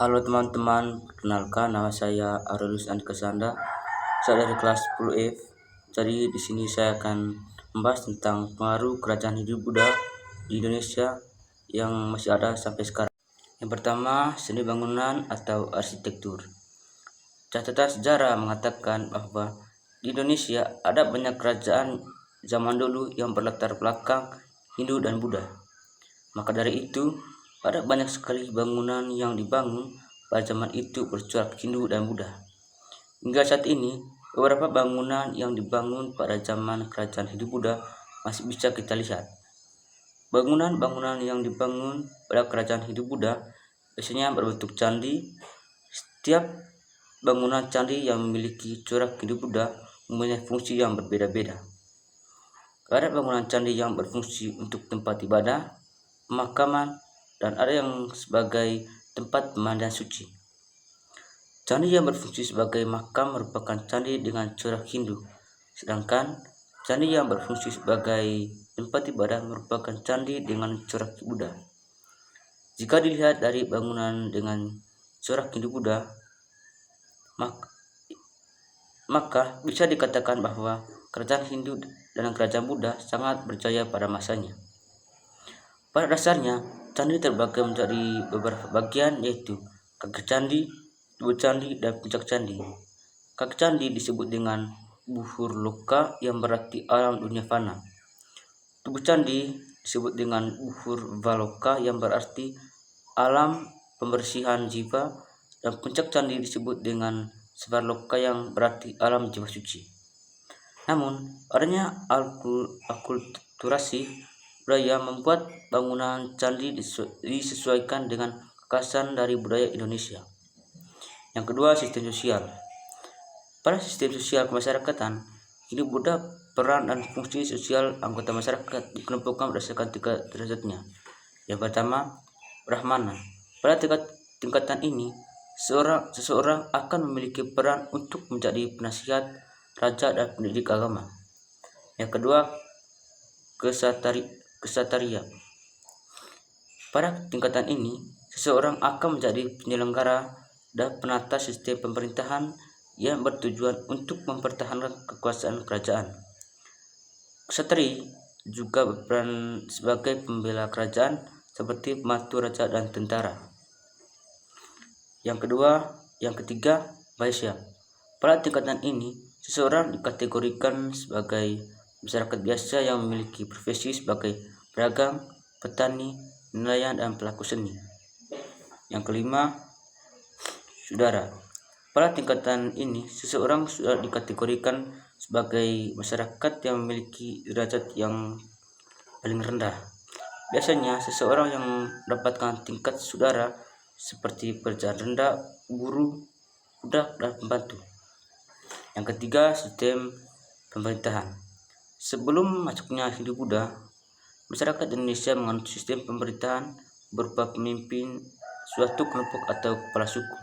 Halo teman-teman, perkenalkan nama saya Aurelius Andikasanda. Saya dari kelas 10F. Jadi di sini saya akan membahas tentang pengaruh kerajaan Hindu Buddha di Indonesia yang masih ada sampai sekarang. Yang pertama, seni bangunan atau arsitektur. Catatan sejarah mengatakan bahwa di Indonesia ada banyak kerajaan zaman dulu yang berlatar belakang Hindu dan Buddha. Maka dari itu, ada banyak sekali bangunan yang dibangun pada zaman itu bercorak Hindu dan Buddha. Hingga saat ini, beberapa bangunan yang dibangun pada zaman kerajaan Hindu Buddha masih bisa kita lihat. Bangunan-bangunan yang dibangun pada kerajaan Hindu Buddha biasanya berbentuk candi. Setiap bangunan candi yang memiliki corak Hindu Buddha mempunyai fungsi yang berbeda-beda. Ada bangunan candi yang berfungsi untuk tempat ibadah, pemakaman, dan ada yang sebagai tempat pemandian suci. Candi yang berfungsi sebagai makam merupakan candi dengan corak Hindu, sedangkan candi yang berfungsi sebagai tempat ibadah merupakan candi dengan corak Buddha. Jika dilihat dari bangunan dengan corak Hindu Buddha, maka bisa dikatakan bahwa kerajaan Hindu dan kerajaan Buddha sangat berjaya pada masanya. Pada dasarnya, candi terbagi menjadi beberapa bagian, yaitu kaki candi, tubuh candi, dan puncak candi. Kaki candi disebut dengan buhur loka yang berarti alam dunia fana. Tubuh candi disebut dengan buhur valoka yang berarti alam pembersihan jiwa, dan puncak candi disebut dengan svarloka yang berarti alam jiwa suci. Namun, adanya akulturasi budaya membuat bangunan candi disesuaikan dengan kekhasan dari budaya Indonesia. Yang kedua, sistem sosial. Pada sistem sosial kemasyarakatan, Hindu Buddha peran dan fungsi sosial anggota masyarakat dikelompokkan berdasarkan tingkat derajatnya. Yang pertama, Brahmana. Pada tingkatan ini, seseorang akan memiliki peran untuk menjadi penasihat, raja, dan pendidik agama. Yang kedua, Ksatria. Pada tingkatan ini, seseorang akan menjadi penyelenggara dan penata sistem pemerintahan yang bertujuan untuk mempertahankan kekuasaan kerajaan. Ksatria juga berperan sebagai pembela kerajaan seperti pembantu raja dan tentara. Yang ketiga, Vaisya. Pada tingkatan ini, seseorang dikategorikan sebagai masyarakat biasa yang memiliki profesi sebagai pedagang, petani, nelayan, dan pelaku seni. Yang kelima, Sudara. Pada tingkatan ini, seseorang sudah dikategorikan sebagai masyarakat yang memiliki derajat yang paling rendah. Biasanya, seseorang yang mendapatkan tingkat Sudara seperti pekerjaan rendah, guru, budak, dan pembantu. Yang ketiga, sistem pemerintahan. Sebelum masuknya Hindu Buddha, masyarakat Indonesia menganut sistem pemerintahan berupa pemimpin suatu kelompok atau kepala suku.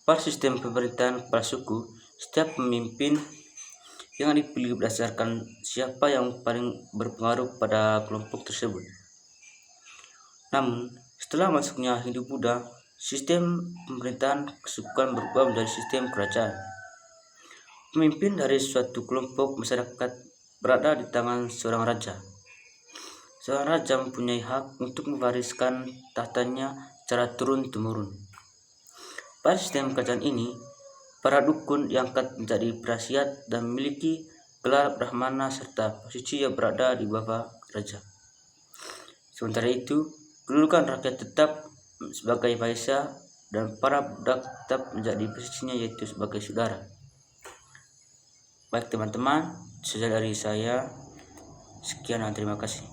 Pada sistem pemerintahan kepala suku, setiap pemimpin yang dipilih berdasarkan siapa yang paling berpengaruh pada kelompok tersebut. Namun, setelah masuknya Hindu Buddha, sistem pemerintahan kesukuan berubah menjadi sistem kerajaan. Pemimpin dari suatu kelompok masyarakat berada di tangan seorang raja. Seorang raja mempunyai hak untuk mewariskan tahtanya secara turun-temurun. Pada sistem kerajaan ini, para dukun diangkat menjadi prasiat dan memiliki gelar Brahmana serta posisi yang berada di bawah raja. Sementara itu, kedudukan rakyat tetap sebagai Vaisya dan para budak tetap menjadi posisinya yaitu sebagai Sudara. Baik teman-teman, sekian dari saya. Sekian dan terima kasih.